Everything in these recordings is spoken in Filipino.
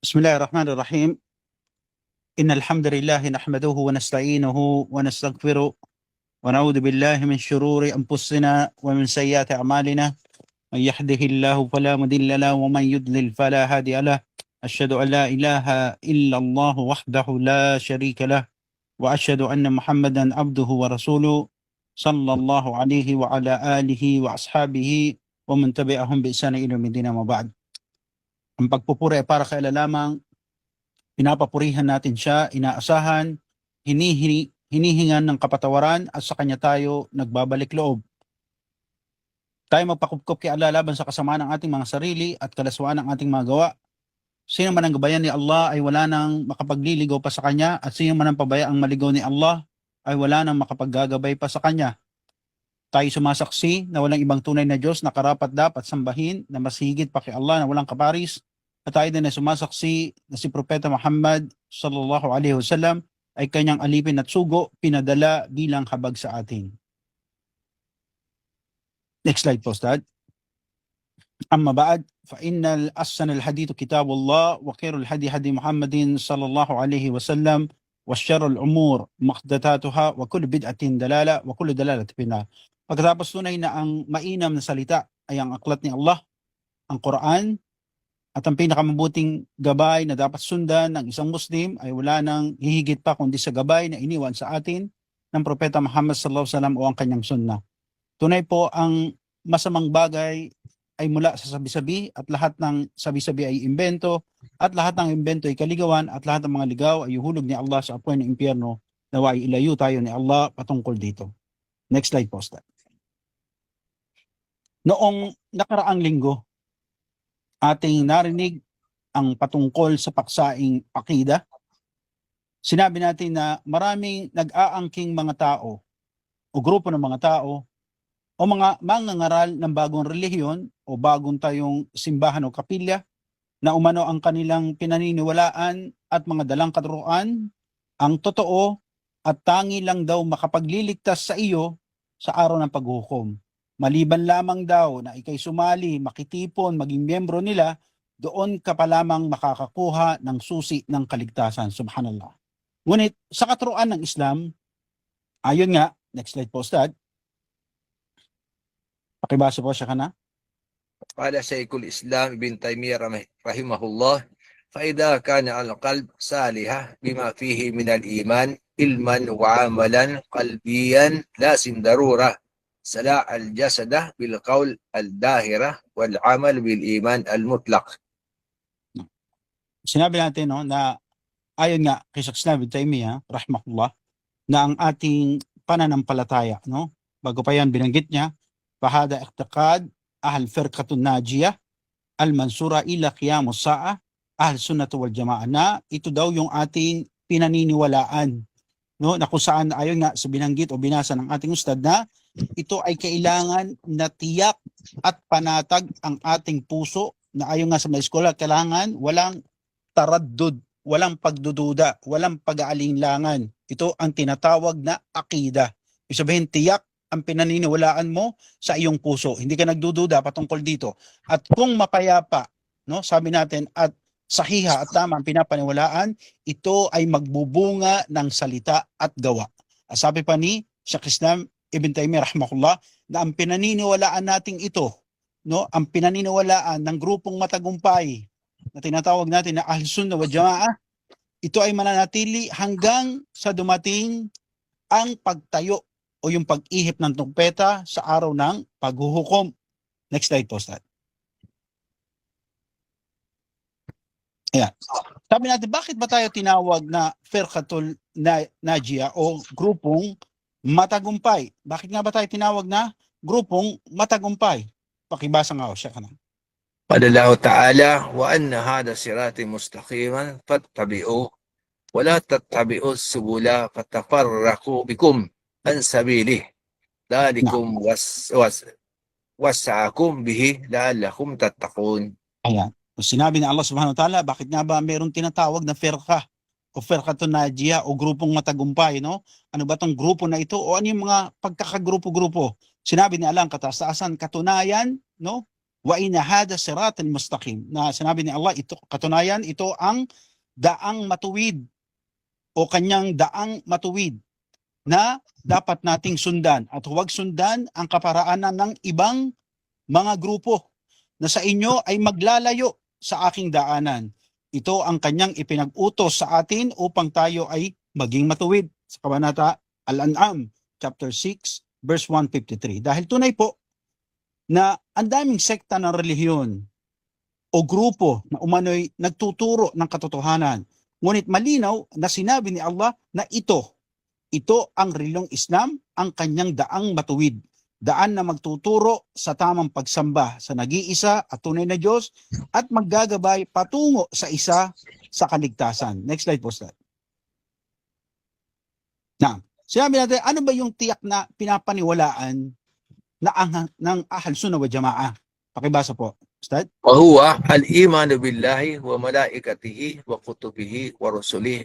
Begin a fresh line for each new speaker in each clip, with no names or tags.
بسم الله الرحمن الرحيم. إن الحمد لله نحمده ونستعينه ونستغفره ونعوذ بالله من شرور أنفسنا ومن سيئات أعمالنا. من يهده الله فلا مضل له ومن يضلل فلا هادي له. أشهد أن لا إله إلا الله وحده لا شريك له وأشهد أن محمدا عبده ورسوله صلى الله عليه وعلى آله وأصحابه ومن تبعهم بإحسان إلى يوم الدين. أما بعد. Ang pagpupuri ay para kay Allah lamang. Pinapapurihan natin siya, inaasahan, hinihingan ng kapatawaran at sa kanya tayo nagbabalik loob. Tayo magpakupkop kay Allah laban sa kasamaan ng ating mga sarili at kalaswaan ng ating mga gawa. Sino man ang gabayan ni Allah ay wala nang makapagliligaw pa sa kanya, at sino man ang pabayaang maligaw ni Allah ay wala nang makapaggagabay pa sa kanya. Tayo sumasaksi na walang ibang tunay na Diyos na karapat dapat sambahin na mas higit pa kay Allah na walang kaparis. At tayo din na sumasaksi na si Propeta Muhammad sallallahu alaihi wasallam ay kanyang alipin at sugo pinadala bilang habag sa atin. Next slide po, Ustad. Amma ba'd, fa innal ahsanal hadithu kitabullah wa khairul hadi hadi Muhammadin sallallahu alaihi wasallam wa syarrul umur muhdathatuha wa kullu bid'atin dalala wa kullu dalalatin finnar. Pagkatapos tunay na ang mainam na salita ay ang aklat ni Allah, ang Quran, at ang pinakamabuting gabay na dapat sundan ng isang Muslim ay wala nang hihigit pa kundi sa gabay na iniwan sa atin ng Propeta Muhammad sallallahu alaihi wasallam o ang kanyang sunnah. Tunay po ang masamang bagay ay mula sa sabi-sabi, at lahat ng sabi-sabi ay imbento, at lahat ng imbento ay kaligawan, at lahat ng mga ligaw ay uhulog ni Allah sa apoy ng impyerno. Nawa ay ilayo tayo ni Allah patungkol dito. Next slide po, Ustad. Noong nakaraang linggo, ating narinig ang patungkol sa paksaing akida. Sinabi natin na maraming nag-aangking mga tao o grupo ng mga tao o mga mangangaral ng bagong relihiyon o bagong tayong simbahan o kapilya na umano ang kanilang pinaniniwalaan at mga dalang katuruan ang totoo at tangi lang daw makapagliligtas sa iyo sa araw ng paghukom. Maliban lamang daw na ikay sumali, makitipon, maging miyembro nila, doon ka pa lamang makakakuha ng susi ng kaligtasan. Subhanallah. Ngunit sa katuruan ng Islam, ayon nga, next slide po, Ustad. Pakibasa po siya ka na.
قال شيخ الإسلام ابن تيمية رحمه الله فإذا كان القلب صالحا بما فيه من الإيمان علما وعملا قلبيا لازم ضرورة صلاح الجسد بالقول الظاهرة والعمل بالإيمان المطلق.
Sinabi natin na ayon nga kay Shaykh Islam ibn Taymiyyah rahimahullah na ang ating pananampalataya, bago pa yan binanggit niya, fahada i'tiqad ahl firqatun najiyah al-mansura ila qiyamus sa'a ahl sunnah wal jamaah, na ito daw yung ating pinaniniwalaan, na kung saan ayon nga sa binanggit o binasa ng ating ustad na ito ay kailangan na tiyak at panatag ang ating puso, na ayon nga sa mga eskola kailangan walang taraddud, walang pagdududa, walang pag-aalinlangan. Ito ang tinatawag na akida. Ibig sabihin, tiyak ang pinaniniwalaan mo sa iyong puso. Hindi ka nagdududa patungkol dito. At kung mapayapa, sabi natin, at sahiha at tama ang pinapaniwalaan, ito ay magbubunga ng salita at gawa. At sabi pa ni Shaykh Islam Ibn Taymiyyah rahimahullah na ang pinaniniwalaan nating ito, ang pinaniniwalaan ng grupong matagumpay na tinatawag natin na Ahl Sunnah wa Jamaah, ito ay mananatili hanggang sa dumating ang pagtayo o yung pag-ihip ng trumpeta sa araw ng paghuhukom. Next slide po, Ustad. Ayan. Sabi natin, bakit ba tayo tinawag na Firqatul Najiyah o grupong matagumpay? Bakit nga ba tayo tinawag na grupong matagumpay? Pakibasa nga o siya ka na.
قال الله تعالى وأن هذا صراطي مستقيما فاتبعوه ولا تتبعوا السبل فتفرقوا بكم عن سبيله ذلكم وسعكم به لعلكم تتقون.
Ayan. Sinabi ni Allah subhanahu wa ta'ala, bakit nga ba mayroong tinatawag na firqa o firqatun najiyah o grupong matagumpay, Ano ba tong grupo na ito o ano yung mga pagkakagrupo-grupo? Sinabi ni Allah ang kataas-taasan, katunayan, wa inna hada siratal mustaqim, na sinabi ni Allah, ito katunayan, ito ang daang matuwid o kanyang daang matuwid na dapat nating sundan, at huwag sundan ang kaparaanan ng ibang mga grupo na sa inyo ay maglalayo sa aking daanan. Ito ang kanyang ipinag-utos sa atin upang tayo ay maging matuwid. Sa Kabanata Al-An'am, chapter 6, verse 153. Dahil tunay po na ang daming sekta ng relihiyon o grupo na umano'y nagtuturo ng katotohanan. Ngunit malinaw na sinabi ni Allah na ito ang relihiyong Islam, ang kanyang daang matuwid. Daan na magtuturo sa tamang pagsamba sa nag-iisa at tunay na Diyos at maggagabay patungo sa isa sa kaligtasan. Next slide po, Ustad. Na, sinabi natin, ano ba yung tiyak na pinapaniwalaan na ng Ahl Sunnah wa Jamaah? Pakibasa po, Ustad.
وهو الإيمان بالله وملائكته وكتبه ورسله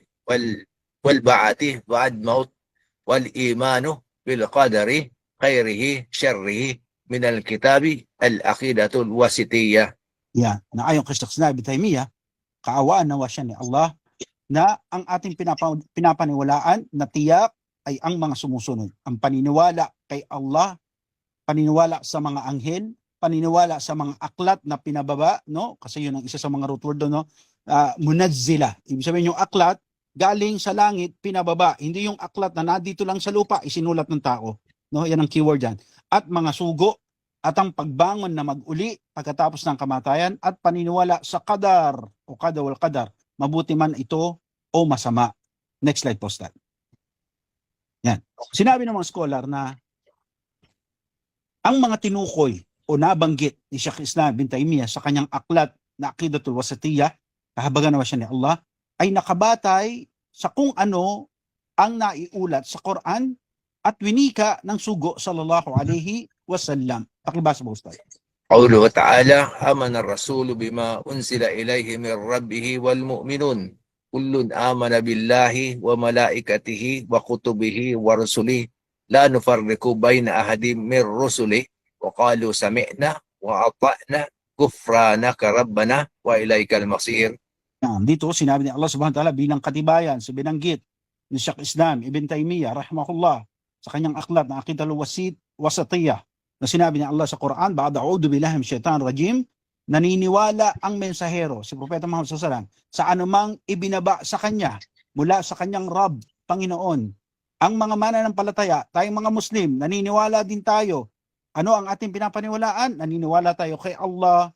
والبعث بعد موت والإيمان بالقدر خيره شره من الكتاب العقيدة الواسطية.
Yan, na ayon kay Sheikh Islam Ibn Taymiyyah, kaawaan nawa siya ni Allah, na ang ating pinapaniwalaan na tiyak ay ang mga sumusunod. Ang paniniwala kay Allah, paniniwala sa mga anghel, paniniwala sa mga aklat na pinababa, no? Kasi yun ang isa sa mga root word doon, no? Munazzila. Ibig sabihin yung aklat galing sa langit, pinababa. Hindi yung aklat na nandito lang sa lupa, isinulat ng tao. No? Yan ang keyword yan. At mga sugo, at ang pagbangon na mag-uli pagkatapos ng kamatayan, at paniniwala sa qadar o qada wal qadar, mabuti man ito o masama. Next slide po, Ustad. Yan. Sinabi ng mga scholar na ang mga tinukoy o nabanggit ni Sheikh Islam Ibn Taymiyyah sa kanyang aklat na Aqidatul Wasatiyah, kahabagan naman siya ni Allah, ay nakabatay sa kung ano ang naiulat sa Quran at winika ng sugo sallallahu alaihi wasallam. Pakibasa mo, Ustad.
قوله تعالى آمن الرسول بما أنزل إليه من ربه والمؤمنون كل آمن بالله وملائكته وكتبه ورسله لا نفرق بين أحد من رسله وقالوا سمعنا وأطعنا غفرانك ربنا وإليك المصير.
Dito sinabi ni Allah subhanahu wa ta'ala bilang katibayan sa binanggit ni Sheikh Islam Ibn Taymiyyah rahimahullah sa kanyang aklat na Aqidatul Wasatiyah, na sinabi ni Allah sa Quran, ba'da a'udhu billahi minash shaitanir rajim, naniniwala ang mensahero, si Propeta Muhammad sallallahu alaihi wasallam, sa anumang ibinaba sa kanya mula sa kanyang Rabb, Panginoon. Ang mga mananampalataya, tayong mga Muslim, naniniwala din tayo. Ano ang ating pinapaniwalaan? Naniniwala tayo kay Allah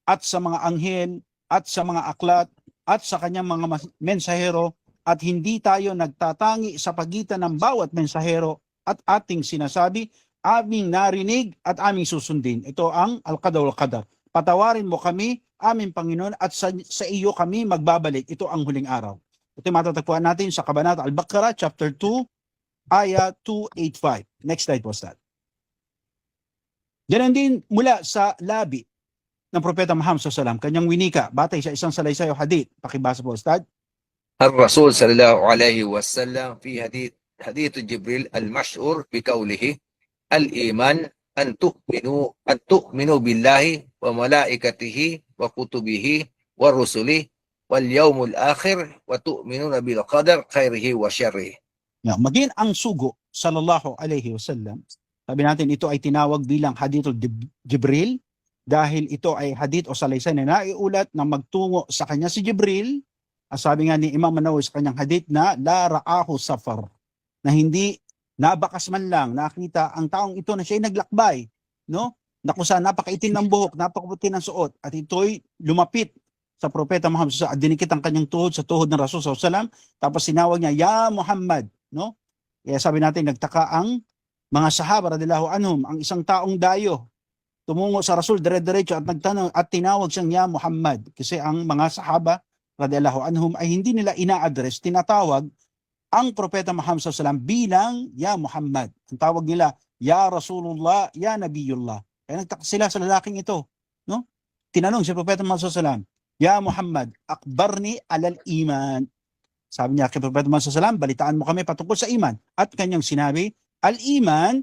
at sa mga anghel at sa mga aklat at sa kanyang mga mensahero, at hindi tayo nagtatangi sa pagitan ng bawat mensahero at ating sinasabi, aming narinig at aming susundin. Ito ang al-qada wal qadar. Patawarin mo kami, aming Panginoon, at sa iyo kami magbabalik. Ito ang huling araw. Ito matatagpuan natin sa Kabanata Al-Baqarah, chapter 2, ayah 285. Next slide po, Ustad. Ganun din mula sa labi ng Propeta Muhammad SAW, kanyang winika, batay sa isang salaysay o hadith. Pakibasa po, Ustad.
الرسول صلى الله عليه وسلم في حديث جبريل المشهور بقوله الإيمان أن تؤمنوا بالله وملائكته وكتبه ورسله واليوم الآخر وتؤمنون بالقدر خيره وشره.
Maging ang sugo sallallahu alaihi wasallam, sabi natin ito ay tinawag bilang hadithul Jibril dahil ito ay hadith o salaysay na naiulat na magtungo sa kanya si Jibril. Sabi nga ni Imam An-Nawawi sa kanyang hadith na la ra'ahu safar, na hindi nabakas man lang nakita ang taong ito na siya'y naglakbay, no? Na kung saan napakaitim ng buhok, napakaputi ng suot, at ito'y lumapit sa Propeta Muhammad sallallahu alaihi wasallam, dinikit ang kanyang tuhod sa tuhod ng Rasul sallallahu alaihi wasallam, tapos sinawag niya, ya Muhammad, no? Kaya sabi natin, nagtaka ang mga sahaba radhiyallahu anhum, ang isang taong dayo tumungo sa Rasul dire-diretso at nagtanong at tinawag siyang ya Muhammad, kasi ang mga sahaba radhiyallahu anhum ay hindi nila ina-address, tinatawag ang Propeta Muhammad sallallahu alaihi wasallam bilang ya Muhammad. Ang tawag nila ya Rasulullah, ya Nabiyullah. Kaya nagtaka sila sa lalaking ito, no? Tinanong si Propeta Muhammad sallallahu alaihi wasallam, ya Muhammad, akbarni alal iman. Sabi niya kay Propeta Muhammad sallallahu alaihi wasallam, balitaan mo kami patungkol sa iman. At kanyang sinabi, al-iman,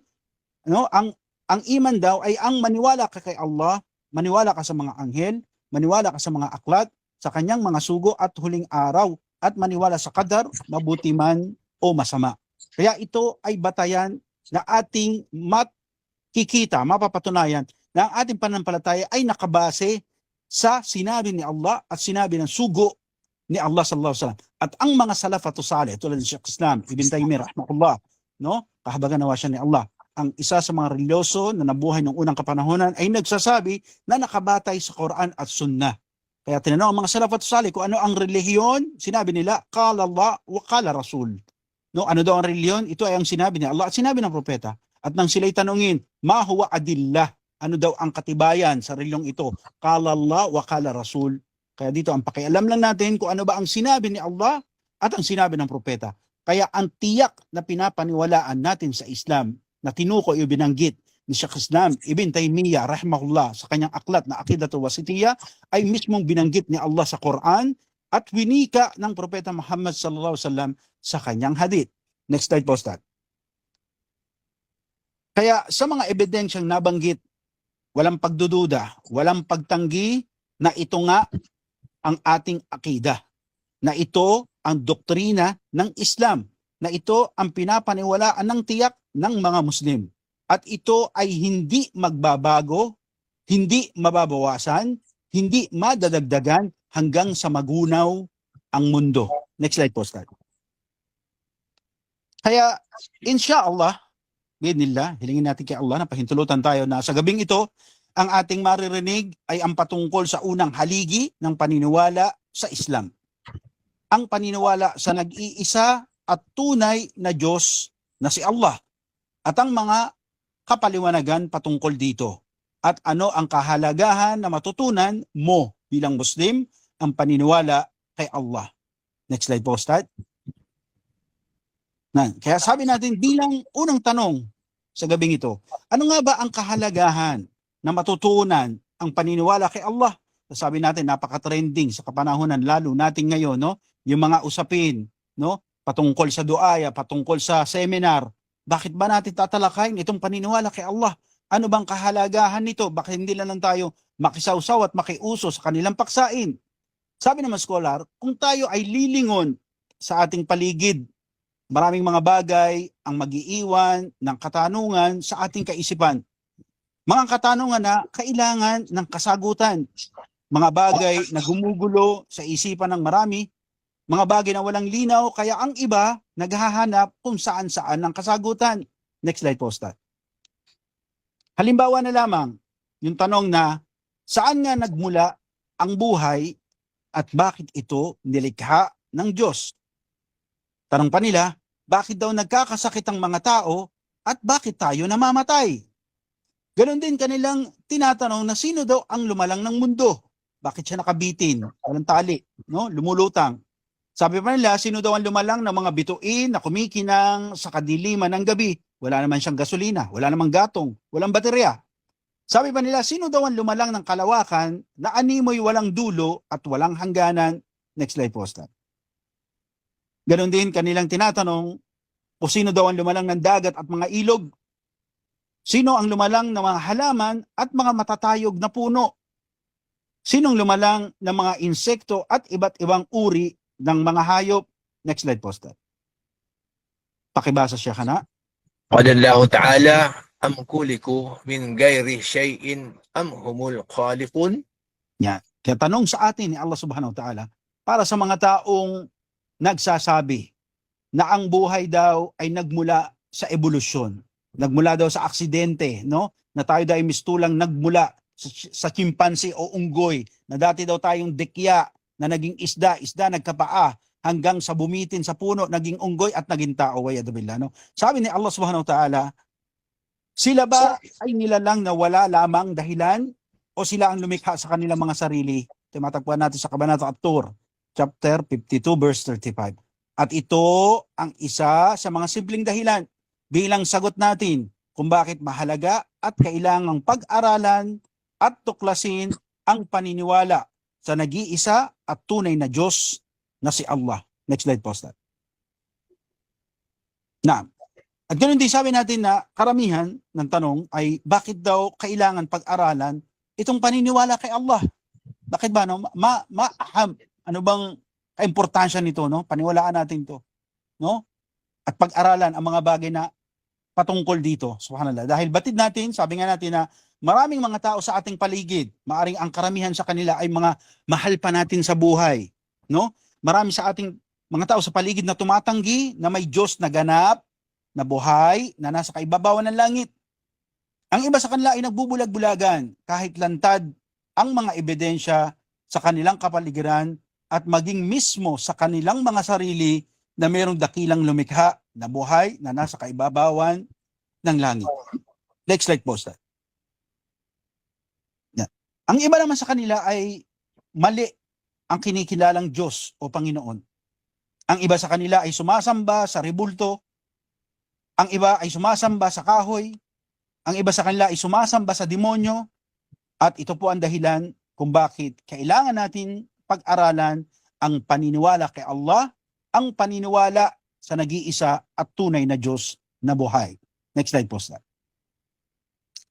no, ang iman daw ay ang maniwala ka kay Allah maniwala ka sa mga anghel, maniwala ka sa mga aklat, sa kanyang mga sugo at huling araw, at maniwala sa qadar, mabuti man o masama. Kaya ito ay batayan na ating makikita, mapapatunayan na ang ating pananampalataya ay nakabase sa sinabi ni Allah at sinabi ng sugo ni Allah sallallahu alaihi wasallam. At ang mga salafatu salih tulad ni Shaykh Islam Ibn Taymiyyah rahimahullah, no? Kahabagan nawa siya ni Allah. Ang isa sa mga religyoso na nabuhay ng unang kapanahonan ay nagsasabi na nakabatay sa Quran at Sunnah. Kaya tinanong ang mga salafatu salih kung ano ang relihiyon, sinabi nila, qala Allah wa qala Rasul. No, ano daw ang relihiyon? Ito ay ang sinabi ni Allah at sinabi ng propeta. At nang sila'y tanungin, ma huwa adillah? Ano daw ang katibayan sa reliyong ito? Qala Allah wa qala Rasul. Kaya dito ang pakialam lang natin kung ano ba ang sinabi ni Allah at ang sinabi ng propeta. Kaya ang tiyak na pinapaniwalaan natin sa Islam na tinukoy o binanggit ni Shaykh Islam Ibn Taymiyyah rahimahullah sa kanyang aklat na Aqidatu Wasitiyya ay mismong binanggit ni Allah sa Quran at winika ng propeta Muhammad sallallahu alaihi wasallam sa kanyang hadith. Next slide po, Ustad. Kaya sa mga ebidensyang nabanggit, walang pagdududa, walang pagtanggi na ito nga ang ating akida, na ito ang doktrina ng Islam, na ito ang pinapaniwalaan ng tiyak ng mga Muslim. At ito ay hindi magbabago, hindi mababawasan, hindi madadagdagan hanggang sa magunaw ang mundo. Next slide po, Ustad. Kaya, insyaAllah, binillah, hilingin natin kay Allah na pahintulutan tayo na sa gabing ito, ang ating maririnig ay ang patungkol sa unang haligi ng paniniwala sa Islam. Ang paniniwala sa nag-iisa at tunay na Diyos na si Allah. At ang mga kapaliwanagan patungkol dito. At ano ang kahalagahan na matutunan mo bilang Muslim ang paniniwala kay Allah. Next slide po, Ustad. Kaya sabi natin bilang unang tanong sa gabing ito, ano nga ba ang kahalagahan na matutunan ang paniniwala kay Allah? Sabi natin napaka-trending sa kapanahonan lalo natin ngayon, no? Yung mga usapin, no? Patungkol sa duaya, patungkol sa seminar. Bakit ba natin tatalakayin itong paniniwala kay Allah? Ano bang kahalagahan nito? Bakit hindi lang tayo makisawsaw at makiuso sa kanilang paksain? Sabi ng mga scholar, kung tayo ay lilingon sa ating paligid, maraming mga bagay ang mag-iiwan ng katanungan sa ating kaisipan. Mga katanungan na kailangan ng kasagutan. Mga bagay na gumugulo sa isipan ng marami. Mga bagay na walang linaw, kaya ang iba naghahanap kung saan-saan ng kasagutan. Next slide po, Ustad. Halimbawa na lamang, yung tanong na, saan nga nagmula ang buhay at bakit ito nilikha ng Diyos? Tanong pa nila, bakit daw nagkakasakit ang mga tao at bakit tayo namamatay? Ganon din kanilang tinatanong na sino daw ang lumalang ng mundo? Bakit siya nakabitin? Walang tali, no? Lumulutang. Sabi pa nila, sino daw ang lumalang ng mga bituin na kumikinang sa kadiliman ng gabi? Wala naman siyang gasolina, wala namang gatong, walang baterya. Sabi pa nila, sino daw ang lumalang ng kalawakan na animoy walang dulo at walang hangganan? Next slide po, Ustad. Ganon din kanilang tinatanong kung sino daw ang lumalang ng dagat at mga ilog. Sino ang lumalang ng mga halaman at mga matatayog na puno? Sinong lumalang ng mga insekto at iba't ibang uri ng mga hayop? Next slide po, Ustad. Pakibasa siya ka na.
قال الله تعالى أم كلكوا من غير شيء أم هم الخالقون.
Yan. Kaya tanong sa atin ni Allah subhanahu wa ta'ala para sa mga taong nagsasabi na ang buhay daw ay nagmula sa evolusyon. Nagmula daw sa aksidente, no? Na tayo daw ay mistulang nagmula sa chimpanzee o unggoy, na dati daw tayong dekya na naging isda nagkapaa hanggang sa bumitin sa puno, naging unggoy at naging tao. Wa'yadabillah, no? Sabi ni Allah subhanahu wa ta'ala, sila ba ay nilalang na wala lamang dahilan o sila ang lumikha sa kanilang mga sarili? Ito matagpuan natin sa Kabanata At-Tur, chapter 52, verse 35. At ito ang isa sa mga simpleng dahilan bilang sagot natin kung bakit mahalaga at kailangang pag-aralan at tuklasin ang paniniwala sa nag-iisa at tunay na Diyos na si Allah. Next slide po, Ustad. At ganoon din sabi natin na karamihan ng tanong ay bakit daw kailangan pag-aralan itong paniniwala kay Allah. Bakit ba, no? Ano bang kaimportansya nito, no? Paniwalaan natin to, no? At pag-aralan ang mga bagay na patungkol dito, subhanallah. Dahil batid natin, sabi nga natin na maraming mga tao sa ating paligid, maaring ang karamihan sa kanila ay mga mahal pa natin sa buhay, no? Marami sa ating mga tao sa paligid na tumatanggi na may Diyos na ganap, na buhay, na nasa kaibabawan ng langit. Ang iba sa kanila ay nagbubulag-bulagan kahit lantad ang mga ebidensya sa kanilang kapaligiran at maging mismo sa kanilang mga sarili na mayroong dakilang lumikha na buhay na nasa kaibabawan ng langit. Next slide po, Ustad. Yan. Ang iba naman sa kanila ay mali ang kinikilalang Diyos o Panginoon. Ang iba sa kanila ay sumasamba sa rebulto. Ang iba ay sumasamba sa kahoy. Ang iba sa kanila ay sumasamba sa demonyo. At ito po ang dahilan kung bakit kailangan natin pag-aralan ang paniniwala kay Allah, ang paniniwala sa nag-iisa at tunay na Diyos na buhay. Next slide po, Ustad.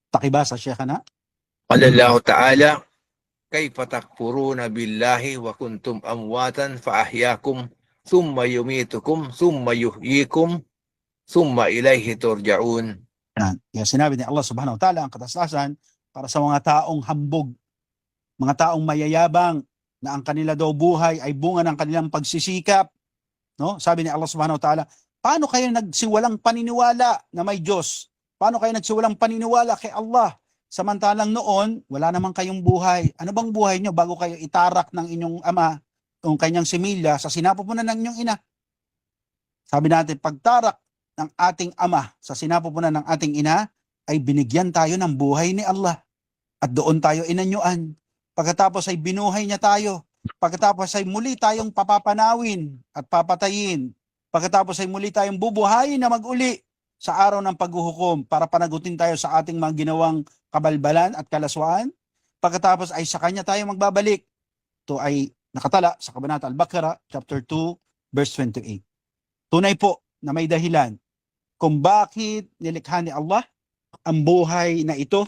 Pakibasa, Sheikhana.
Qala Allah Ta'ala, kayfa takfuruna billahi wa kuntum amwatan fa ahyakum thumma yumitukum thumma yuhyikum thumma ilayhi turja'un.
Yan. Kaya sinabi ni Allah subhanahu wa ta'ala ang kataslasan para sa mga taong hambog, mga taong mayayabang na ang kanila daw buhay ay bunga ng kanilang pagsisikap. No? Sabi ni Allah subhanahu wa ta'ala, paano kayo nagsiwalang paniniwala na may Diyos? Paano kayo nagsiwalang paniniwala kay Allah? Samantalang noon, wala naman kayong buhay. Ano bang buhay nyo bago kayo itarak ng inyong ama o kanyang similya sa sinapupunan ng inyong ina? Sabi natin, pagtarak ng ating ama sa sinapupunan ng ating ina, ay binigyan tayo ng buhay ni Allah. At doon tayo inanyuan. Pagkatapos ay binuhay niya tayo. Pagkatapos ay muli tayong papapanawin at papatayin. Pagkatapos ay muli tayong bubuhayin na mag-uli sa araw ng paghuhukom para panagutin tayo sa ating mga ginawang kabalbalan at kalaswaan. Pagkatapos ay sa kanya tayo magbabalik. Ito ay nakatala sa Kabanata Al-Baqarah, chapter 2, verse 28. Tunay po na may dahilan kung bakit nilikha ni Allah ang buhay na ito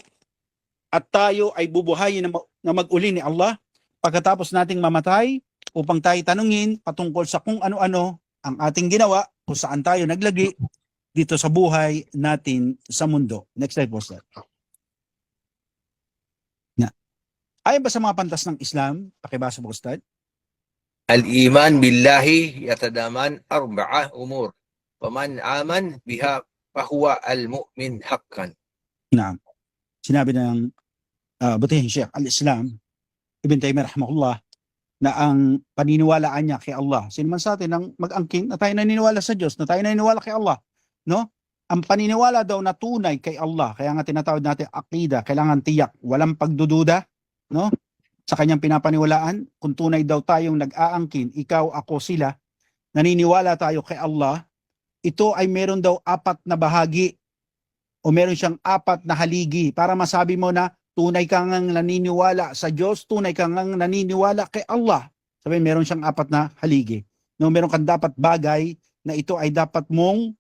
at tayo ay bubuhayin na mag-uli ni Allah pagkatapos nating mamatay upang tayo tanungin patungkol sa kung ano-ano ang ating ginawa, kung saan tayo naglagi dito sa buhay natin sa mundo. Next slide po, sir. Ayon ba sa mga pantas ng Islam? Pakibasa po, Ustad.
Al-iman billahi yatadaman arba'a umur. Faman aman biha fahuwa al-mu'min haqqan.
Naam. Sinabi ng butihing Sheikh al-Islam, Ibn Taymiyyah rahimahullah, na ang paniniwalaan niya kay Allah. Sino man sa atin ang mag-angkin na tayo naniniwala sa Diyos, na tayo naniniwala kay Allah, no? Ang paniniwala daw na tunay kay Allah, kaya nga tinatawag natin aqida, kailangan tiyak, walang pagdududa, no? Sa kanyang pinapaniwalaan, kung tunay daw tayong nag-aangkin, ikaw, ako, sila, naniniwala tayo kay Allah, ito ay meron daw 4 na bahagi o meron siyang 4 na haligi para masabi mo na tunay kang naniniwala sa Diyos, tunay kang naniniwala kay Allah. Sabihin, meron siyang 4 na haligi. No, meron kang dapat bagay na ito ay dapat mong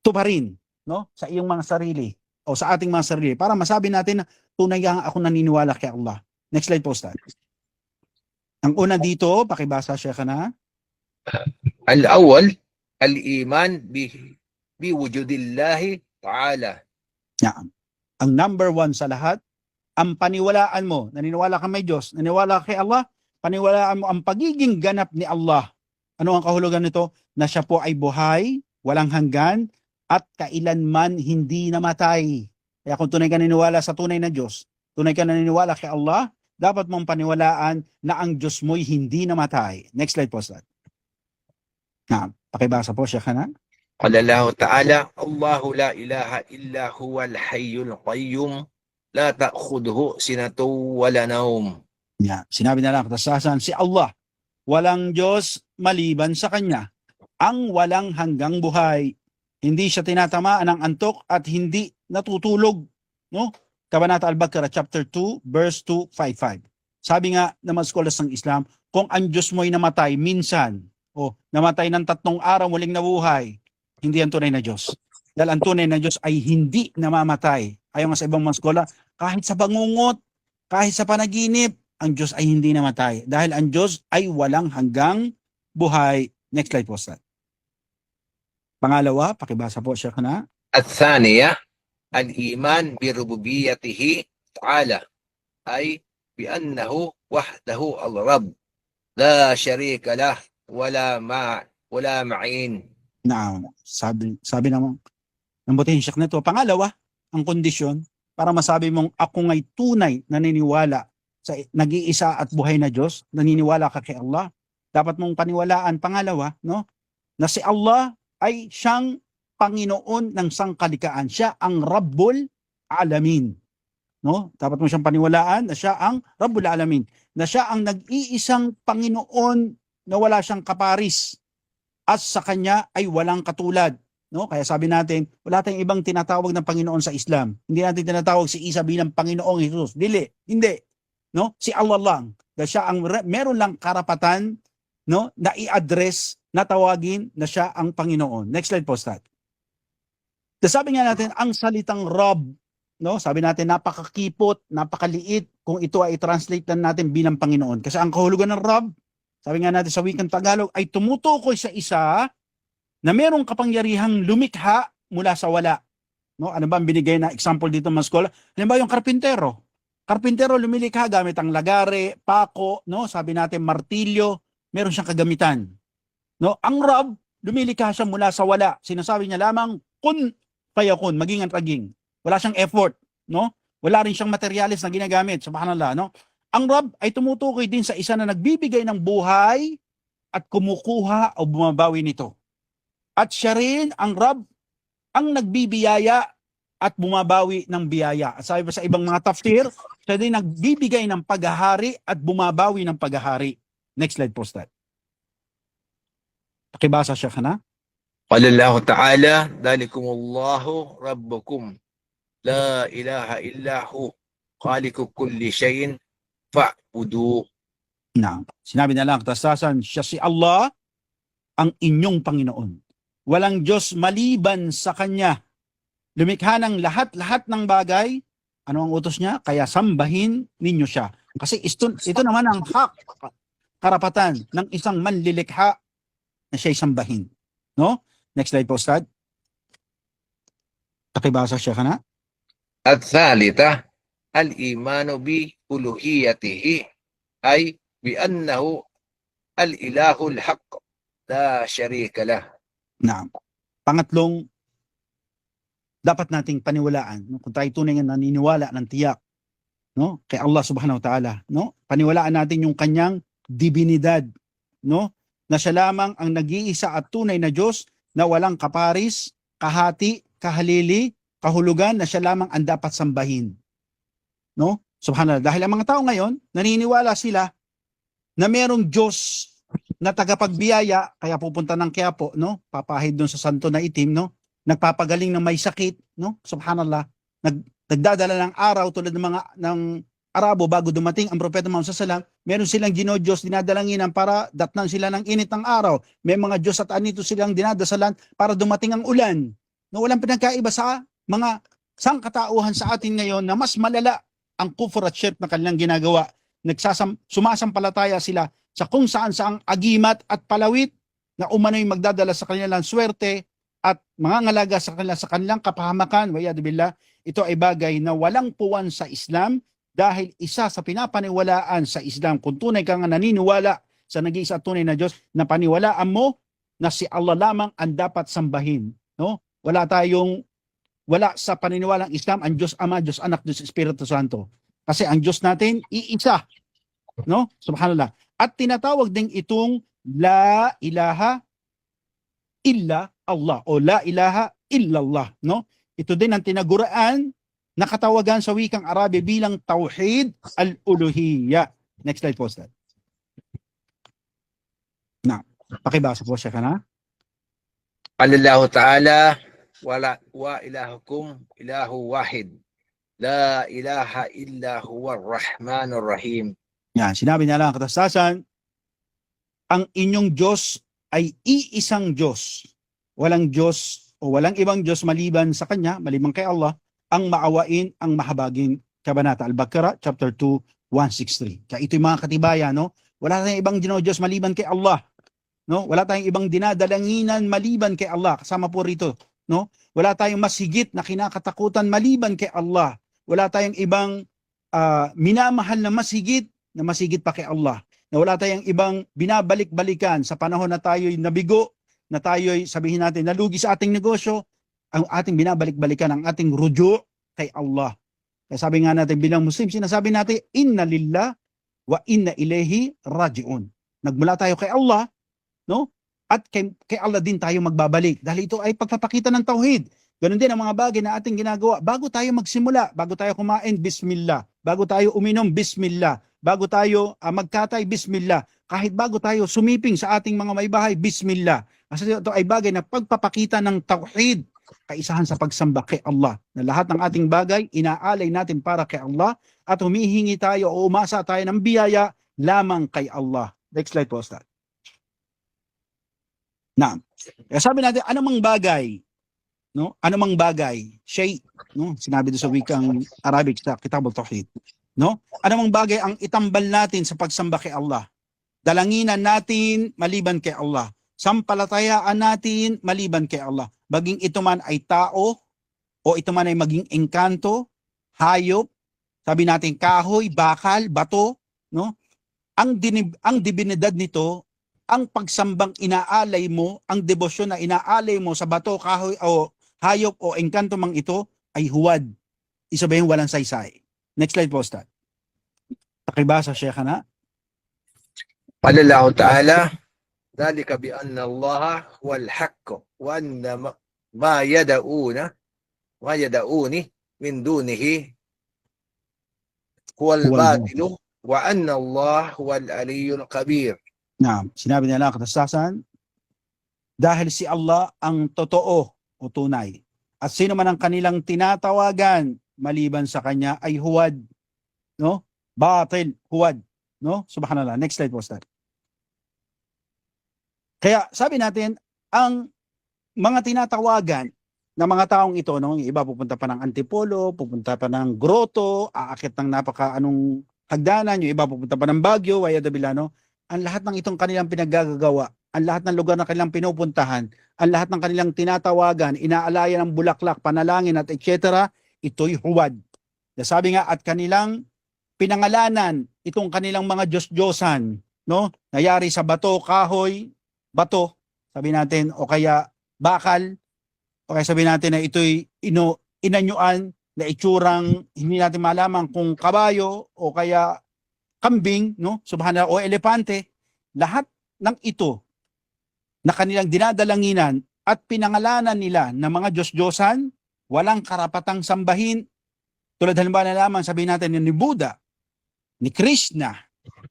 tuparin, no, sa iyong mga sarili o sa ating mga sarili para masabi natin na tunay kang ako naniniwala kay Allah. Next slide po, Ustad. Ang una dito, pakibasa, Sheikhana.
Al-awwal, al-iman bi wujudillahi ta'ala.
Yan. Ang number 1 sa lahat, ang paniwalaan mo, naniniwala ka may Diyos, naniniwala kay Allah, paniwalaan mo ang pagiging ganap ni Allah. Ano ang kahulugan nito? Na siya po ay buhay, walang hanggan, at kailanman hindi namatay. Kaya kung tunay ka naniniwala sa tunay na Diyos, tunay ka naniniwala kay Allah, dapat mong paniwalaan na ang Diyos mo'y hindi namatay. Next slide po, Ustad. Pakibasa po, Sheikhana.
Qala Allah Ta'ala, Allahu la ilaha illa huwal hayyul qayyum la ta'khudhuhu sinatun wala nawm.
Yeah. Sinabi na lang katasasan, si Allah, walang Diyos maliban sa Kanya, ang walang hanggang buhay. Hindi siya tinatamaan ng antok at hindi natutulog. No? Kabanata Al-Baqarah, chapter 2, verse 255. Sabi nga ng mga scholars ng Islam, kung ang Diyos mo'y namatay minsan, o namatay ng 3 araw muling nabuhay, hindi ang tunay na Diyos. Dahil ang tunay na Diyos ay hindi namamatay. Ayon nga sa ibang mga skola, kahit sa bangungot, kahit sa panaginip, ang Diyos ay hindi namatay. Dahil ang Diyos ay walang hanggang buhay. Next slide po, Sir. Pangalawa, pakibasa po, Sheikh na.
الثانية الإيمان بربوبيته تعالى أي بأنه وحده الرب لا شريك له ولا معين.
Na sabi ng butihing Sheikh nito. Pangalawa, ang kondisyon para masabi mong ako nga'y tunay naniniwala sa nag-iisa at buhay na Diyos, naniniwala ka kay Allah, dapat mong paniwalaan, pangalawa, no, na si Allah ay siyang Panginoon ng sangkalikaan. Siya ang Rabbul Alamin. No? Dapat mo siyang paniwalaan na siya ang Rabbul Alamin, na siya ang nag-iisang Panginoon na wala siyang kaparis at sa kanya ay walang katulad. No? Kaya sabi natin, wala tayong ibang tinatawag ng Panginoon sa Islam. Hindi natin tinatawag si Isa bilang Panginoong Jesus. Hindi. No? Si Allah lang. Dahil siya ang meron lang karapatan, no, na i-address, na tawagin na siya ang Panginoon. Next slide po, Stat. Sabi nga natin, ang salitang Rabb, no, sabi natin napakakipot, napakaliit kung ito ay i-translate lang natin bilang Panginoon. Kasi ang kahulugan ng Rabb, sabi nga natin sa wikang Tagalog, ay tumutukoy sa isa na merong kapangyarihang lumikha mula sa wala. No, ano ba ang binigay na example dito mga skola? Halimbawa yung karpintero. Karpintero lumilikha gamit ang lagare, pako, no, sabi natin martilyo, meron siyang kagamitan. No, ang Rabb, lumilikha siya mula sa wala. Sinasabi niya lamang kun fayakun, maging at aging. Wala siyang effort, no? Wala rin siyang materialis na ginagamit, subhanallah, no? Ang Rabb ay tumutukoy din sa isa na nagbibigay ng buhay at kumukuha o bumabawi nito. At siya rin, ang Rabb, ang nagbibiyaya at bumabawi ng biyaya. At sabi pa sa ibang mga tafsir, siya din nagbibigay ng paghahari at bumabawi ng paghahari. Next slide po, Stat. Pakibasa siya ka na.
قال الله تعالى ذلكم الله ربكم لا إله إلا هو خالق كل شيء فاعبدوه.
Na, sinabi na lang, katastasan, siya si Allah, ang inyong Panginoon. Walang Diyos maliban sa Kanya. Lumikha ng lahat-lahat ng bagay. Ano ang utos niya? Kaya sambahin ninyo siya. Kasi ito naman ang karapatan ng isang manlilikha na siya'y sambahin. No? Next slide po, Ustad. Pakibasa siya ka na.
الثالثة الإيمان بألوهيته أي بأنه الإله الحق لا شريك له.
Na, pangatlong, dapat nating paniwalaan, no? Kung tayo tunay nga naniniwala ng tiyak, no, kay Allah subhanahu wa ta'ala, no, paniwalaan natin yung kanyang divinidad, no, na siya lamang ang nag-iisa at tunay na Diyos na walang kaparis, kahati, kahalili, kahulugan, na siya lamang ang dapat sambahin. No? Subhanallah. Dahil ang mga tao ngayon, naniniwala sila na merong Diyos na tagapagbiyaya, kaya pupunta ng Quiapo, no? Papahid doon sa santo na itim, no? Nagpapagaling ng may sakit, no? Subhanallah. Nagdadala ng araw tulad ng mga Arabo bago dumating ang propeta Muhammad sallallahu alaihi wasallam, meron silang Diyos dinadalanginan para datnan sila ng init ng araw. May mga Diyos at anito silang dinadasalan para dumating ang ulan. No, walang pinagkaiba sa mga sangkatauhan sa atin ngayon na mas malala ang kufur at shirk na kanilang ginagawa. Sumasampalataya sila sa kung saan saang agimat at palawit na umano'y magdadala sa kanilang swerte at mangangalaga sa kanilang kapahamakan. Wa'yadu billah, ito ay bagay na walang puwan sa Islam. Dahil isa sa pinapaniwalaan sa Islam, kung tunay ka nga naniniwala sa nag-iisa at tunay na Diyos, na paniwalaan mo na si Allah lamang ang dapat sambahin. No? Wala sa paniniwalang Islam ang Diyos Ama, Diyos Anak, Diyos Espiritu Santo. Kasi ang Diyos natin, iisa. No? Subhanallah. At tinatawag din itong La ilaha illa Allah o La ilaha illallah. No? Ito din ang tinaguraan na katawagan sa wikang Arabi bilang Tauhid al-Uluhiyya. Next slide po, Ustad. Na, pakibasa po siya ka na.
قال الله تعالى وإلهكم إله واحد لا إله إلا هو الرحمن الرحيم.
Yan, sinabi niya lang katastasan, ang inyong Diyos ay iisang Diyos. Walang Diyos o walang ibang Diyos maliban sa Kanya, maliban kay Allah. ang maawain, ang mahabagin. Kabanata Al-Baqarah, chapter 2, 163. Kaya ito yung mga katibayan, no? Wala tayong ibang Diyos maliban kay Allah. No? Wala tayong ibang dinadalanginan maliban kay Allah. Kasama po rito, no? Wala tayong mas higit na kinakatakutan maliban kay Allah. Wala tayong ibang minamahal na mas higit pa kay Allah. Na wala tayong ibang binabalik-balikan sa panahon na tayo'y nabigo, na tayo'y sabihin natin nalugi sa ating negosyo, ang ating binabalik-balikan ang ating ruju kay Allah. Kaya sabi nga natin bilang Muslim, sinasabi natin, inna lillah wa inna ilaihi raji'un. Nagmula tayo kay Allah, no? At kay Allah din tayo magbabalik. Dahil ito ay pagpapakita ng tauhid. Ganun din ang mga bagay na ating ginagawa. Bago tayo magsimula, bago tayo kumain, bismillah. Bago tayo uminom, bismillah. Bago tayo magkatay, bismillah. Kahit bago tayo sumiping sa ating mga may bahay, bismillah. Kasi ito ay bagay na pagpapakita ng tauhid, kaisahan sa pagsamba kay Allah. Na lahat ng ating bagay, inaalay natin para kay Allah at humihingi tayo o umasa tayo ng biyaya lamang kay Allah. Next slide po, Ustad. Na, kaya sabi natin, anumang bagay, no? Anumang bagay, shay, no? Sinabi doon sa wikang Arabic sa Kitab al-Tauhid, no? Anumang bagay ang itambal natin sa pagsamba kay Allah. Dalanginan natin maliban kay Allah. Sampalatayaan natin maliban kay Allah. Maging ito man ay tao o ito man ay maging engkanto, hayop, sabi natin kahoy, bakal, bato, no? Ang divinidad nito, ang pagsambang inaalay mo, ang debosyon na inaalay mo sa bato, kahoy o hayop o engkanto mang ito ay huwad. Isabihin walang saysay. Next slide po, Ustad. Pakibasa, Sheikhana.
قال الله تعالى ذلك بأن الله هو الحق وأن ما يدعون من دونه هو الباطل وأن الله هو العلي الكبير.
Sinabi nila katastasan, dahil si Allah ang totoo o tunay. At sino man ang kanilang tinatawagan maliban sa kanya ay huwad, no? Batil, huwad, no? Subhanallah. Next slide po, Ustad. Kaya sabi natin, ang mga tinatawagan ng mga taong ito, no? Yung iba pupunta pa ng Antipolo, pupunta pa ng Grotto, aakit ng napaka-anong hagdanan, yung iba pupunta pa ng Baguio, Wayadabilano. Ang lahat ng itong kanilang pinaggagawa, ang lahat ng lugar na kanilang pinupuntahan, ang lahat ng kanilang tinatawagan, inaalayan ng bulaklak, panalangin at etc., ito'y huwad. Sabi nga, at kanilang pinangalanan itong kanilang mga Diyos-Diyosan, no? Nayari sa bato, kahoy, bato, sabi natin, o kaya bakal, o kaya sabi natin na ito'y inanyuan na itsurang hindi natin malaman kung kabayo o kaya kambing, no? Subhanallah, o elepante. Lahat ng ito na kanilang dinadalanginan at pinangalanan nila ng mga Diyos-Diyosan, walang karapatang sambahin. Tulad halimbawa na lamang sabihin natin ni Buddha, ni Krishna,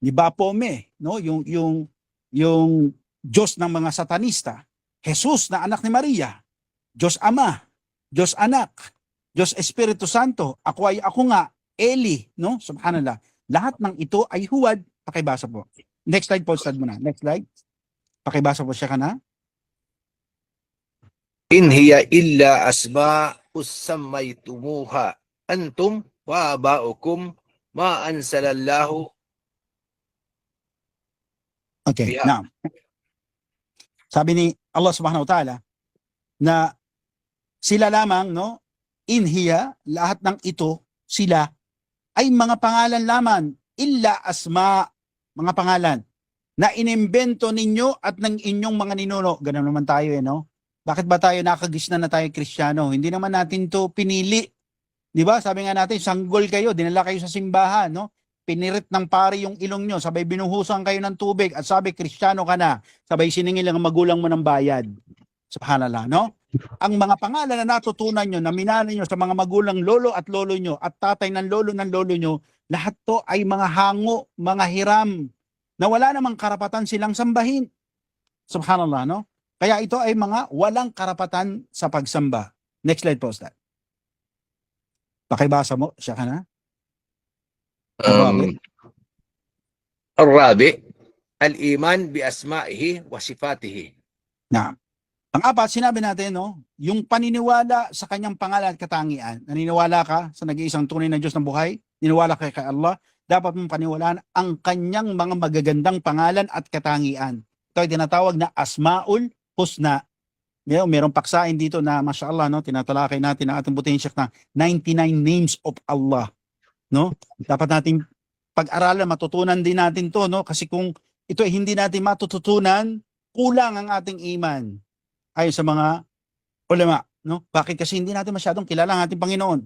ni Baphomet, no? Yung Diyos ng mga satanista, Jesus na anak ni Maria, Diyos Ama, Diyos Anak, Diyos Espiritu Santo, ako nga, Eli, no? Subhanallah. Lahat ng ito ay huwad. Pakibasa po. Next slide po, Ustad muna. Next slide. Pakibasa po siya ka na.
In hiya illa asma'us sammaytumuha antum wa aba'ukum ma ansalallahu.
Okay, now. Sabi ni Allah subhanahu wa ta'ala na sila lamang, no? In hiya, lahat ng ito, sila, ay mga pangalan lamang, illa asma, mga pangalan, na inimbento ninyo at ng inyong mga ninuno. Ganun naman tayo, no? Bakit ba tayo nakagisna na tayo Kristiyano? Hindi naman natin to pinili. Di ba? Sabi nga natin, sanggol kayo, dinala kayo sa simbahan, no? Pinirit ng pari yung ilong nyo, sabay binuhusan kayo ng tubig at sabi, Kristiyano ka na, sabay siningil ang magulang mo ng bayad. Subhanallah, no? Ang mga pangalan na natutunan nyo, na minana nyo sa mga magulang lolo at lolo nyo at tatay ng lolo nyo, lahat to ay mga hango, mga hiram, na wala namang karapatan silang sambahin. Subhanallah, no? Kaya ito ay mga walang karapatan sa pagsamba. Next slide po, Ustad. Pakibasa mo, siya ka na.
الرابع الإيمان بأسمائه وصفاته.
Na. Pang-apat, sinabi natin, no, yung paniniwala sa kanyang pangalan at katangian. Naniniwala ka sa nag-iisang tunay na Diyos ng buhay? Niniwala ka kay Allah? Dapat mong paniwalaan ang kanyang mga magagandang pangalan at katangian. Ito ay tinatawag na Asmaul Husna. Merong paksain dito na mashallah, no, tinatalakay natin ang ating buting Sheikh na 99 names of Allah, no? Dapat nating pag-aralan, matutunan din natin to, no? Kasi kung ito ay hindi natin matututunan, kulang ang ating iman. Ayon sa mga ulama, no? Bakit? Kasi hindi natin masyadong kilala ang ating Panginoon,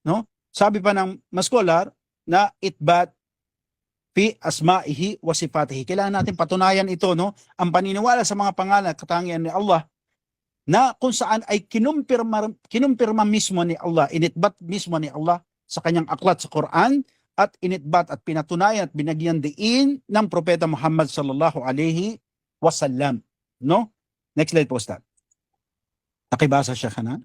no? Sabi pa ng mga scholar na itbat fi asma'ihi wa sifatihi. Kailangan natin patunayan ito, no? Ang paniniwala sa mga pangalan at katangian ni Allah na kung saan ay kinumpirma mismo ni Allah, initbat mismo ni Allah sa kanyang aklat sa Quran, at initbat at pinatunayan at binagyan diin ng Propeta Muhammad sallallahu alaihi wasallam, no? Next slide po, Ustad. Nakibasa siya ka na?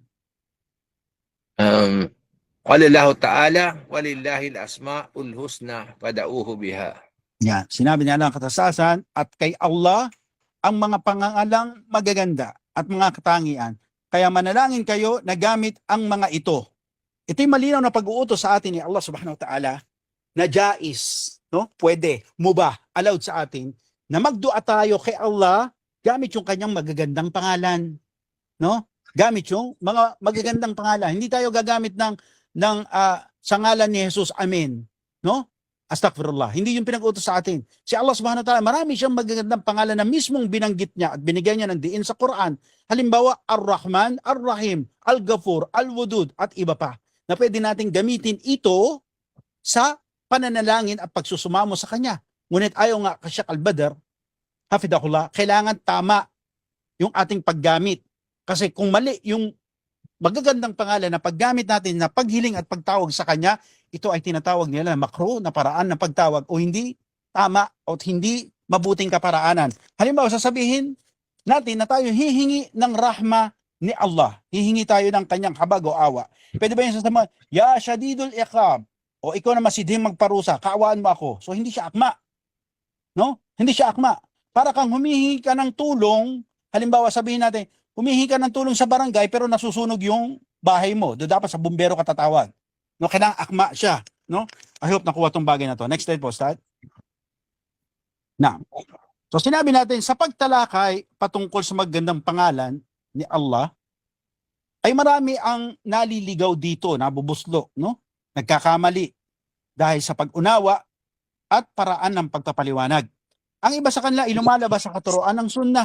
قال الله تعالى ولله الأسماء الحسنى فدعوه بها.
Yan. Sinabi niya lang katasasan, at kay Allah ang mga pangangalang magaganda at mga katangian. Kaya manalangin kayo na gamit ang mga ito. Ito'y malinaw na pag-uutos sa atin ni Allah subhanahu wa ta'ala na jais, no? Pwede, mubah, allowed sa atin na magdua tayo kay Allah gamit yung kanyang magagandang pangalan, no? Gamit yung mga magagandang pangalan. Hindi tayo gagamit ng sa ngalan ni Jesus, amen, no? Astaghfirullah. Hindi yung pinag-utos sa atin. Si Allah subhanahu wa ta'ala, marami siyang magagandang pangalan na mismong binanggit niya at binigyan niya ng diin sa Quran. Halimbawa, Ar-Rahman, Ar-Rahim, Al-Ghafur, Al-Wudud, at iba pa, na pwede natin gamitin ito sa pananalangin at pagsusumamo sa Kanya. Ngunit ayaw nga kay Sheikh Al-Badr, hafidahullah, kailangan tama yung ating paggamit. Kasi kung mali yung magagandang pangalan na paggamit natin na paghiling at pagtawag sa Kanya, ito ay tinatawag nila na makruh na paraan ng pagtawag o hindi tama o hindi mabuting kaparaanan. Halimbawa, sasabihin natin na tayo hihingi ng rahma ni Allah. Hihingi tayo ng Kanyang habag o awa. Pwede ba yung sasabihin, Ya Shadidul Iqab, o ikaw na masidhing magparusa, kaawaan mo ako. So hindi siya akma. No? Hindi siya akma. Para kang humihingi ka ng tulong, halimbawa sabihin natin, humihingi ka ng tulong sa barangay pero nasusunog yung bahay mo. Do dapat sa bumbero ka tatawag. No, kailangan akma siya, no? I hope nakuha tong bagay na to. Next slide po, Ustad. Now, so sinabi natin sa pagtalakay patungkol sa magandang pangalan ni Allah, ay marami ang naliligaw dito, nabubuslo, no? Nagkakamali dahil sa pag-unawa at paraan ng pagpapaliwanag. Ang iba sa kanila ay lumalabas sa katuroan ng sunnah.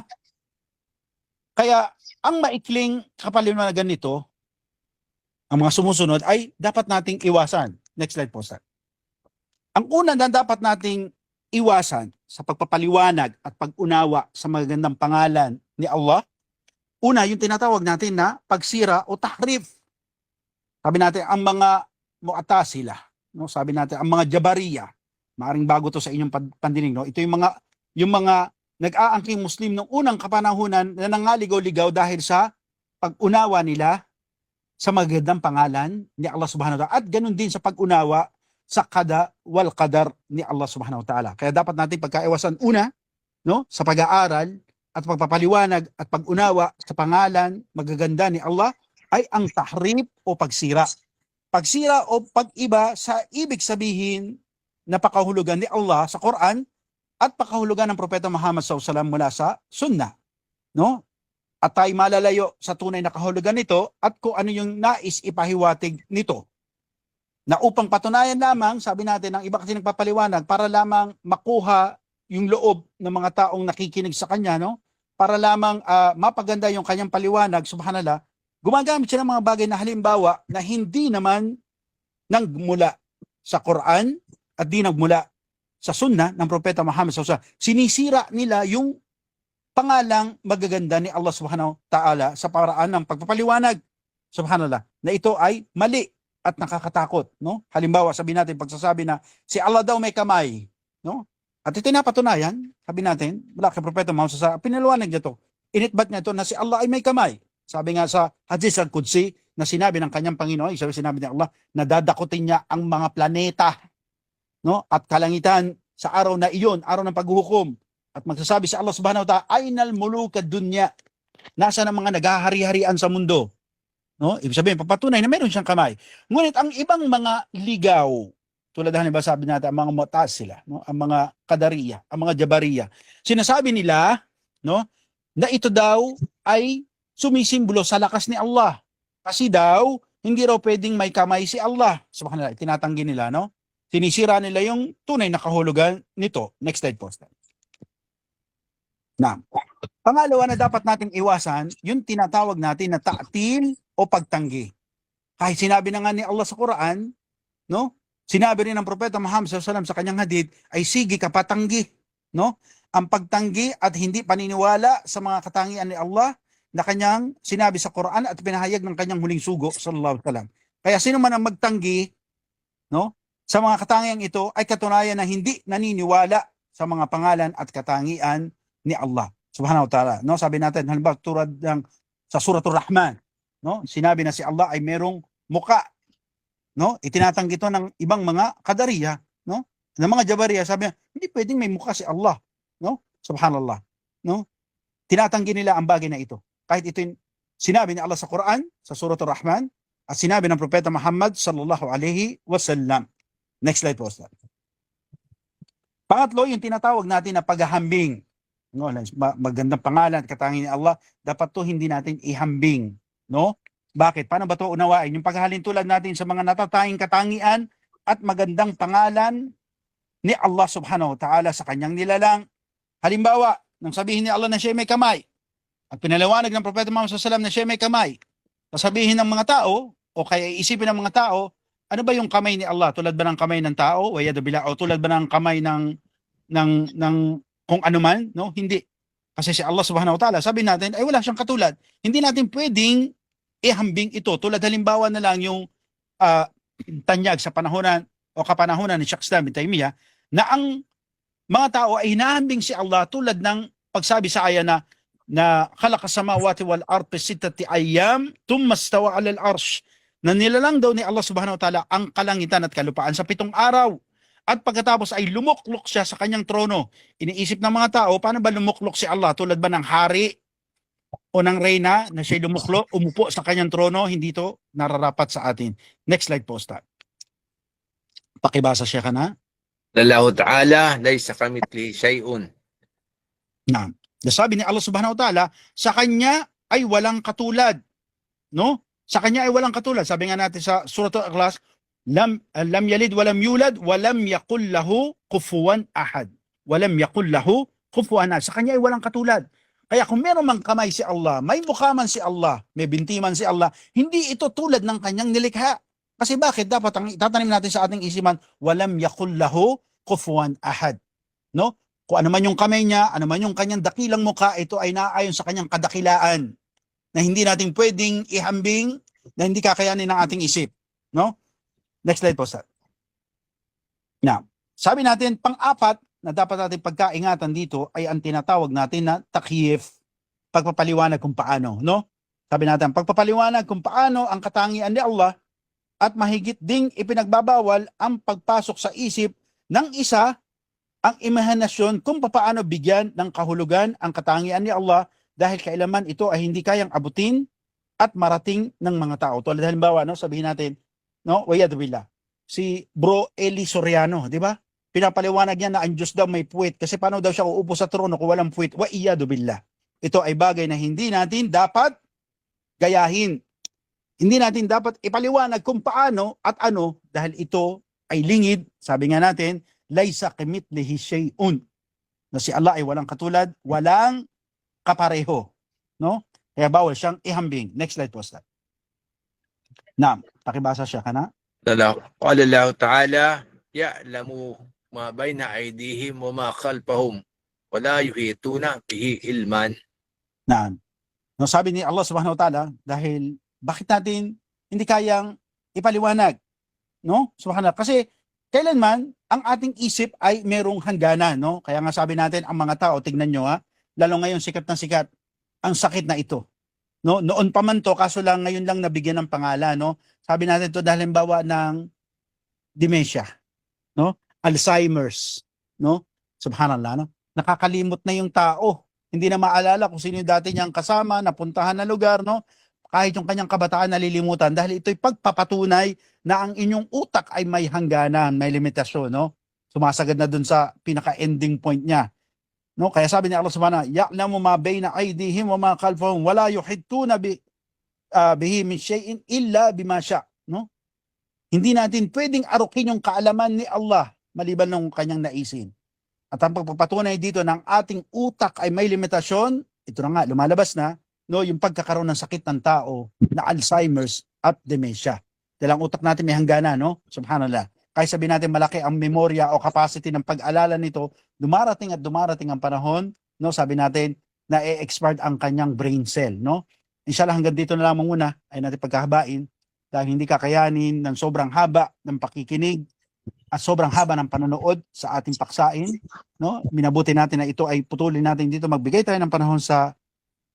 Kaya ang maikling kapaliwanagan nito, ang mga sumusunod ay dapat nating iwasan. Next slide po, sir. Ang una na dapat nating iwasan sa pagpapaliwanag at pag-unawa sa magandang pangalan ni Allah, una, yung tinatawag natin na pagsira o tahrif. Sabi natin, ang mga mu'tazila, no? Sabi natin, ang mga jabariya, maaring bago to sa inyong pandinig, no? Ito yung mga nag-aangking Muslim ng unang kapanahunan na nangaligaw-ligaw dahil sa pag-unawa nila sa magandang pangalan ni Allah subhanahu wa ta'ala, at ganun din sa pag-unawa sa qada wal qadar ni Allah subhanahu wa ta'ala. Kaya dapat natin pagkaiwasan una, no, sa pag-aaral at pagpapaliwanag at pag-unawa sa pangalan magaganda ni Allah ay ang tahrif o pagsira. Pagsira o pag-iba sa ibig sabihin na pakahulugan ni Allah sa Quran at pakahulugan ng Propeta Muhammad SAW mula sa Sunnah, no? At tayo malalayo sa tunay na kahulugan nito at kung ano yung nais ipahiwatig nito. Na upang patunayan lamang, sabi natin, ang iba kasi nagpapaliwanag para lamang makuha yung loob ng mga taong nakikinig sa kanya, no? Para lamang mapaganda yung kanyang paliwanag, subhanallah, gumagamit siya ng mga bagay na halimbawa na hindi naman nagmula sa Quran at di nagmula sa Sunnah ng Propeta Muhammad SAW. Sinisira nila yung pangalang magaganda ni Allah subhanahu wa ta'ala sa paraan ng pagpapaliwanag, subhanallah, na ito ay mali at nakakatakot, no? Halimbawa, sabi natin, pagsasabi na si Allah daw may kamay, no? At ito napatunayan, sabi natin, mula kay Propeta Muhammad SAW, pinaliwanag niya to, initbat niya to na si Allah ay may kamay. Sabi nga sa Hadith al-Qudsi na sinabi ng kanyang Panginoon, sinabi ni Allah, na dadakutin niya ang mga planeta, no? At kalangitan sa araw na iyon, araw ng paghuhukom. At magsasabi si Allah subhanahu wa ta'ala, Aynal mulukad dunya. Nasa ng mga naghahari-harian sa mundo. No? Ibig sabihin, papatunay na meron siyang kamay. Ngunit ang ibang mga ligaw, tulad ng halimbawa sabi natin, ang mga Mu'tazila, no? Ang mga Qadariya, ang mga Jabariya, sinasabi nila, no, na ito daw ay sumisimbolo sa lakas ni Allah. Kasi daw, hindi raw pwedeng may kamay si Allah. Subhanallah, tinatanggi nila, no? Sinisira nila yung tunay na kahulugan nito. Next slide po. Na. Pangalawa na dapat nating iwasan, yung tinatawag natin na ta'til o pagtanggi. Kahit sinabi na nga ni Allah sa Quran, no? Sinabi rin ng Propeta Muhammad SAW sa kanyang hadith, ay sige ka patanggi, no? Ang pagtanggi at hindi paniniwala sa mga katangian ni Allah na kanyang sinabi sa Quran at pinahayag ng kanyang huling sugo sallallahu alaihi wasallam. Kaya sino man ang magtanggi, no, sa mga katangian ito ay katunayan na hindi naniniwala sa mga pangalan at katangian ni Allah subhanahu wa ta'ala. No, sabi natin halimbawa tulad ng sa Suratul Rahman, no, sinabi na si Allah ay merong muka, no, itinatanggi ito ng ibang mga Qadariya, no, ng mga Jabariya, sabi niya, hindi pwedeng may muka si Allah, no, subhanallah, no, tinatanggi nila ang bagay na ito. Kahit ito yung sinabi ni Allah sa Quran, sa Suratul Rahman, at sinabi ng Propeta Muhammad sallallahu alaihi wasallam. Next slide po, Ustaz. Pangatlo, yung tinatawag natin na paghahambing. No, magandang pangalan, katangian ni Allah, dapat to hindi natin ihambing, no? Bakit? Paano ba to unawain? Yung paghahalin tulad natin sa mga natatanging katangian at magandang pangalan ni Allah subhanahu wa ta'ala sa kanyang nilalang. Halimbawa, nang sabihin ni Allah na siya may kamay, at pinaliwanag ng Propeta Muhammad SAW na siya may kamay, sasabihin ng mga tao, o kaya isipin ng mga tao, ano ba yung kamay ni Allah? Tulad ba ng kamay ng tao? O tulad ba ng kamay ng kung ano man, no? Hindi. Kasi si Allah subhanahu wa ta'ala, sabi natin, ay wala siyang katulad. Hindi natin pwedeng ihambing ito. Tulad halimbawa na lang yung tanyag sa panahonan o kapanahonan ni Shaykh Islam bin Taymiyyah na ang mga tao ay hinahambing si Allah tulad ng pagsabi sa aya na khalaqa samawati wal ard fi sittati ayyam thumma istawa 'alal arsh, na nilalang daw ni Allah subhanahu wa ta'ala ang kalangitan at kalupaan sa 7 araw. At pagkatapos ay lumuklok siya sa kanyang trono. Iniisip ng mga tao, paano ba lumuklok si Allah? Tulad ba ng hari o ng reyna na siya lumuklok, umupo sa kanyang trono? Hindi to nararapat sa atin. Next slide po, Ustad. Pakibasa siya ka na.
Allah Ta'ala, laysa kamithlihi shay'un.
Na. Sabi ni Allah subhanahu wa ta'ala, sa kanya ay walang katulad. No? Sa kanya ay walang katulad. Sabi nga natin sa Surah Al-Ikhlas, lam yalid walam yulad walam yakul lahu kufuwan ahad. Walam yakul lahu kufuwan ahad. Sa kanya ay walang katulad. Kaya kung meron mang kamay si Allah, may mukha man si Allah, may binti man si Allah, hindi ito tulad ng kanyang nilikha. Kasi bakit? Dapat ang itatanim natin sa ating isipan, walam yakul lahu kufuwan ahad. No? Kung ano man yung kamay niya, ano man yung kanyang dakilang mukha, ito ay naayon sa kanyang kadakilaan na hindi natin pwedeng ihambing, na hindi kakayanin ng ating isip. No? Next slide po, sir. Now, sabi natin, pang-apat na dapat natin pagkaingatan dito ay ang tinatawag natin na takyif, pagpapaliwanag kung paano, no? Sabi natin, pagpapaliwanag kung paano ang katangian ni Allah at mahigit ding ipinagbabawal ang pagpasok sa isip ng isa ang imahinasyon kung paano bigyan ng kahulugan ang katangian ni Allah dahil kailanman ito ay hindi kayang abutin at marating ng mga tao. Tulad halimbawa, no, sabihin natin, no, wayad billah, si Bro Eli Soriano, di ba? Pinapaliwanag niya na ang Diyos daw may puwit kasi paano daw siya uupo sa trono kung walang puwit? Wa iyadu billah. Ito ay bagay na hindi natin dapat gayahin. Hindi natin dapat ipaliwanag kung paano at ano dahil ito ay lingid. Sabi nga natin, laysa kamithlihi shay'un. Na si Allah ay walang katulad, walang kapareho, no? Kaya bawal siyang ihambing. Next slide po, Ustad. Naam, pakibasa siya kana.
Qala Allah Ta'ala, ya'lamu ma bayna aydihim wa ma khalfahum wa la yuhituna bihi ilman.
Naam. No, sabi ni Allah subhanahu wa ta'ala, dahil bakit natin hindi kayang ipaliwanag, no? Subhanallah. Kasi kailanman ang ating isip ay merong hangganan, no? Kaya nga sabi natin, ang mga tao, tignan nyo ha, lalo ngayon sikat na sikat, ang sakit na ito. No, noon pa man to, kaso lang ngayon lang nabigyan ng pangalan, no? Sabi natin to dahil halimbawa ng dementia, no? Alzheimer's, no? Subhanallah, no? Nakakalimot na yung tao, hindi na maalala kung sino yung dati niyang kasama, napuntahan na lugar, no? Kahit yung kanyang kabataan nalilimutan dahil ito'y pagpapatunay na ang inyong utak ay may hangganan, may limitasyon, no? Sumasagad na dun sa pinaka-ending point niya. No? Kaya sabi ni Allah Subhanahu, ya'lamu ma bayna aydihim wa ma khalfahum wa la yuhittuna bihi min shay'in illa bima sya', no? Hindi natin pwedeng arukin yung kaalaman ni Allah maliban ng kanyang naisin. At ang pagpapatunay dito ng ating utak ay may limitasyon, ito na nga, lumalabas na, no, yung pagkakaroon ng sakit ng tao na Alzheimer's at dementia. Dahil ang utak natin may hangganan, no? Subhanallah. Kaya sabihin natin malaki ang memorya o capacity ng pag-alala nito, dumarating ang panahon, no? Sabi natin na e-expired ang kanyang brain cell, no? Inshallah hanggang dito na lamang muna ay natin pagkahabain dahil hindi kakayanin ng sobrang haba ng pakikinig at sobrang haba ng panonood sa ating paksain, no? Minabuti natin na ito ay putulin natin dito. Magbigay tayo ng panahon sa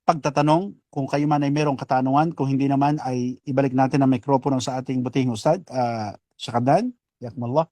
pagtatanong kung kayo man ay merong katanungan, kung hindi naman ay ibalik natin ang mikropono sa ating butihing ustad, Syakadan, yakumallah.